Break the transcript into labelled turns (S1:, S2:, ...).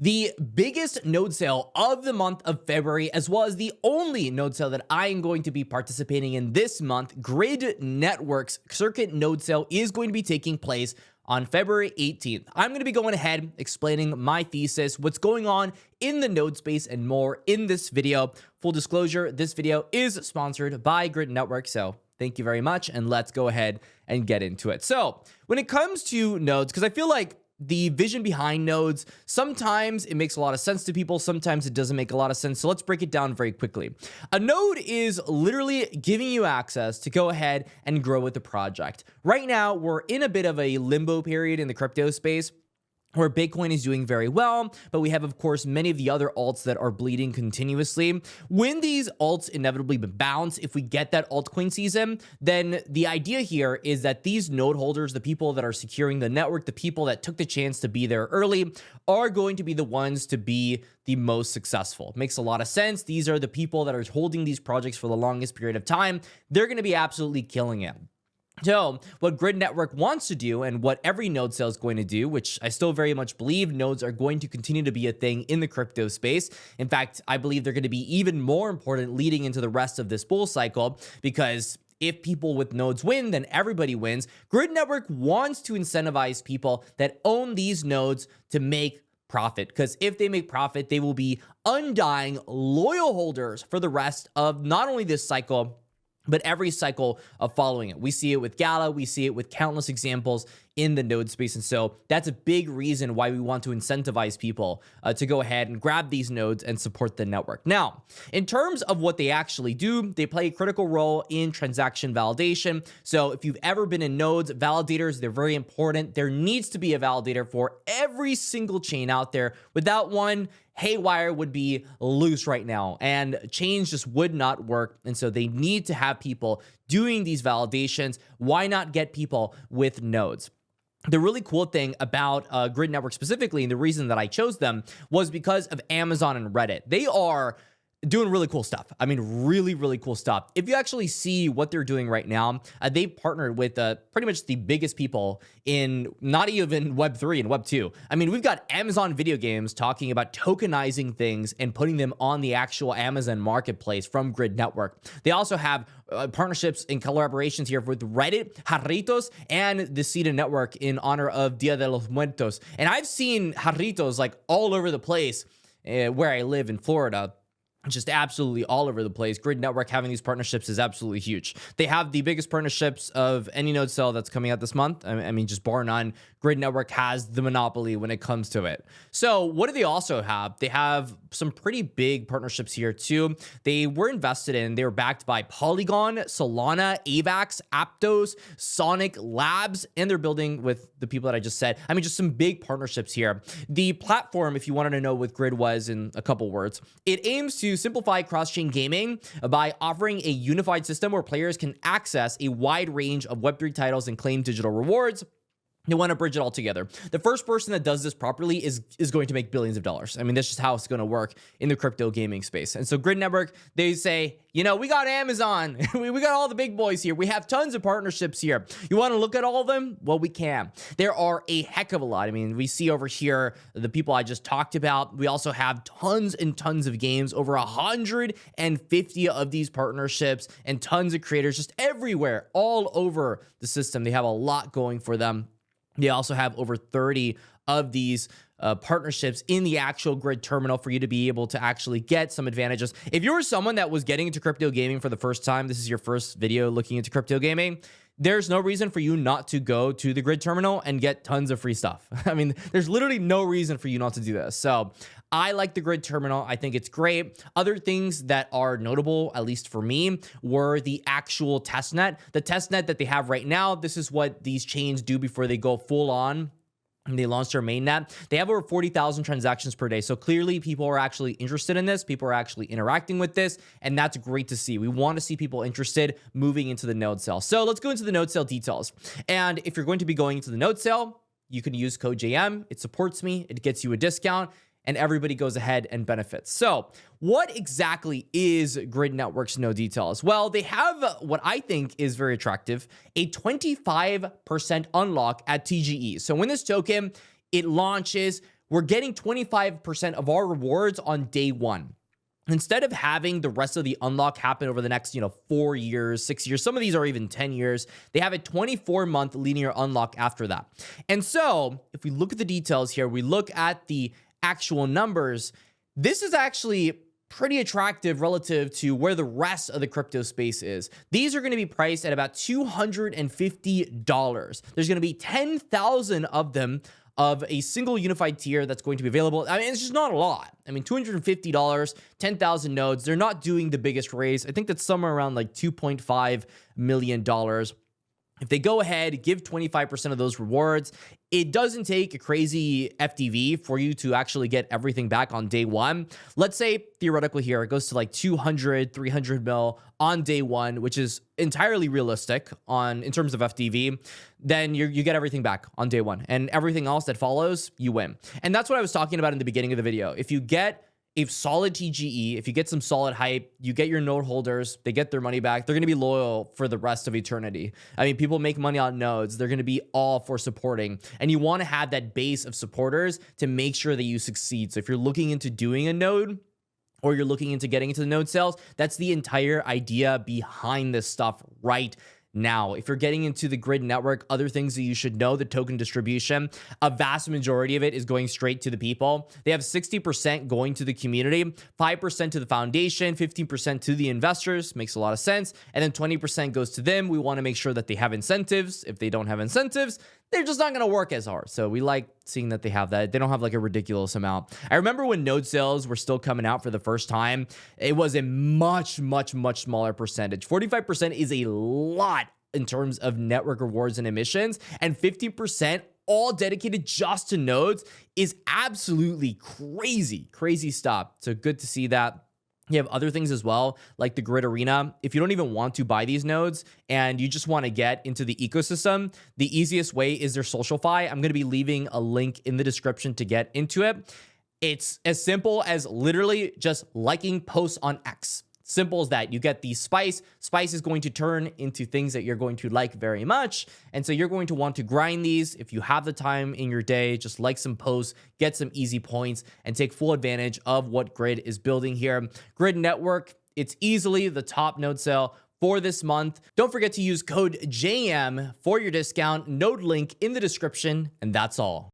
S1: The biggest node sale of the month of February, as well as the only node sale that I am going to be participating in this month, Grid Network's Circuit Node Sale is going to be taking place on February 18th. I'm going to be going ahead explaining my thesis, what's going on in the node space, and more in this video. Full disclosure, this video is sponsored by Grid Network, so thank you very much, and let's go ahead and get into it. So when it comes to nodes, because I feel like the vision behind nodes, sometimes it makes a lot of sense to people, sometimes it doesn't make a lot of sense. So let's break it down very quickly. A node is literally giving you access to go ahead and grow with the project. Right now, we're in a bit of a limbo period in the crypto space, where Bitcoin is doing very well, but we have, of course, many of the other alts that are bleeding continuously. When these alts inevitably bounce, if we get that altcoin season, then the idea here is that these node holders, the people that are securing the network, the people that took the chance to be there early, are going to be the ones to be the most successful. Makes a lot of sense. These are the people that are holding these projects for the longest period of time. They're going to be absolutely killing it. So what Grid Network wants to do, and what every node sale is going to do, which I still very much believe nodes are going to continue to be a thing in the crypto space. In fact, I believe they're going to be even more important leading into the rest of this bull cycle, because if people with nodes win, then everybody wins. Grid Network wants to incentivize people that own these nodes to make profit, because if they make profit, they will be undying loyal holders for the rest of not only this cycle, but every cycle of following it. We see it with Gala, we see it with countless examples in the node space. And so that's a big reason why we want to incentivize people to go ahead and grab these nodes and support the network. Now, in terms of what they actually do, they play a critical role in transaction validation. So if you've ever been in nodes, validators, they're very important. There needs to be a validator for every single chain out there. Without one, haywire would be loose right now, and chains just would not work. And so they need to have people doing these validations. Why not get people with nodes? The really cool thing about Grid Network specifically, and the reason that I chose them, was because of Amazon and Reddit. They are doing really cool stuff. I mean, really, really cool stuff. If you actually see what they're doing right now, they've partnered with pretty much the biggest people in not even Web3 and Web2. I mean, we've got Amazon Video Games talking about tokenizing things and putting them on the actual Amazon marketplace from Grid Network. They also have partnerships and collaborations here with Reddit, Jarritos, and the Ceda Network in honor of Dia de los Muertos. And I've seen Jarritos like all over the place where I live in Florida. Just absolutely all over the place. Grid Network having these partnerships is absolutely huge. They have the biggest partnerships of any node sale that's coming out this month. I mean, just bar none. Grid Network has the monopoly when it comes to it. So what do they also have? They have some pretty big partnerships here too. They were invested in, they were backed by Polygon, Solana, Avax, Aptos, Sonic Labs, and they're building with the people that I just said. I mean, just some big partnerships here. The platform, if you wanted to know what Grid was in a couple words, it aims to simplify cross-chain gaming by offering a unified system where players can access a wide range of Web3 titles and claim digital rewards. They want to bridge it all together. The first person that does this properly is going to make billions of dollars. I mean, that's just how it's going to work in the crypto gaming space. And so Grid Network, they say, you know, we got Amazon. we got all the big boys here. We have tons of partnerships here. You want to look at all of them? Well, we can. There are a heck of a lot. I mean, we see over here the people I just talked about. We also have tons and tons of games, over 150 of these partnerships, and tons of creators just everywhere, all over the system. They have a lot going for them. They also have over 30 of these partnerships in the actual Grid terminal for you to be able to actually get some advantages. If you're someone that was getting into crypto gaming for the first time, this is your first video looking into crypto gaming, there's no reason for you not to go to the Grid terminal and get tons of free stuff. I mean, there's literally no reason for you not to do this. So I like the Grid terminal. I think it's great. Other things that are notable, at least for me, were the actual testnet. The testnet that they have right now, this is what these chains do before they go full on and they launched their mainnet. They have over 40,000 transactions per day. So clearly people are actually interested in this. People are actually interacting with this. And that's great to see. We want to see people interested moving into the node sale. So let's go into the node sale details. And if you're going to be going into the node sale, you can use code JM. It supports me. It gets you a discount. And everybody goes ahead and benefits. So what exactly is Grid Network's node details? Well, they have what I think is very attractive, a 25% unlock at TGE. So when this token, it launches, we're getting 25% of our rewards on day one. Instead of having the rest of the unlock happen over the next, 4 years, 6 years, some of these are even 10 years, they have a 24-month linear unlock after that. And so if we look at the details here, we look at the actual numbers, this is actually pretty attractive relative to where the rest of the crypto space is. These are going to be priced at about $250. There's going to be 10,000 of them of a single unified tier that's going to be available. I mean, it's just not a lot. I mean, $250, 10,000 nodes. They're not doing the biggest raise. I think that's somewhere around like $2.5 million. If they go ahead, give 25% of those rewards, it doesn't take a crazy FTV for you to actually get everything back on day one. Let's say theoretically here, it goes to like 200, 300 mil on day one, which is entirely realistic in terms of FTV. Then you get everything back on day one, and everything else that follows, you win. And that's what I was talking about in the beginning of the video. If you get a solid TGE, if you get some solid hype, you get your node holders, they get their money back, they're going to be loyal for the rest of eternity. I mean, people make money on nodes. They're going to be all for supporting. And you want to have that base of supporters to make sure that you succeed. So if you're looking into doing a node, or you're looking into getting into the node sales, that's the entire idea behind this stuff right now. If you're getting into the grid network, other things that you should know, the token distribution, a vast majority of it is going straight to the people. They have 60% going to the community, 5% to the foundation, 15% to the investors, makes a lot of sense, and then 20% goes to them. We want to make sure that they have incentives. If they don't have incentives, they're just not going to work as hard. So we like seeing that they have that. They don't have like a ridiculous amount. I remember when node sales were still coming out for the first time, it was a much, much, much smaller percentage. 45% is a lot in terms of network rewards and emissions, and 50% all dedicated just to nodes is absolutely crazy stuff. So good to see that. You have other things as well, like the grid arena. If you don't even want to buy these nodes and you just want to get into the ecosystem, the easiest way is their SocialFi. I'm going to be leaving a link in the description to get into it. It's as simple as literally just liking posts on X. Simple as that. You get the spice. Spice is going to turn into things that you're going to like very much. And so you're going to want to grind these. If you have the time in your day, just like some posts, get some easy points, and take full advantage of what Grid is building here. Grid Network, it's easily the top node sale for this month. Don't forget to use code JM for your discount. Node link in the description, and that's all.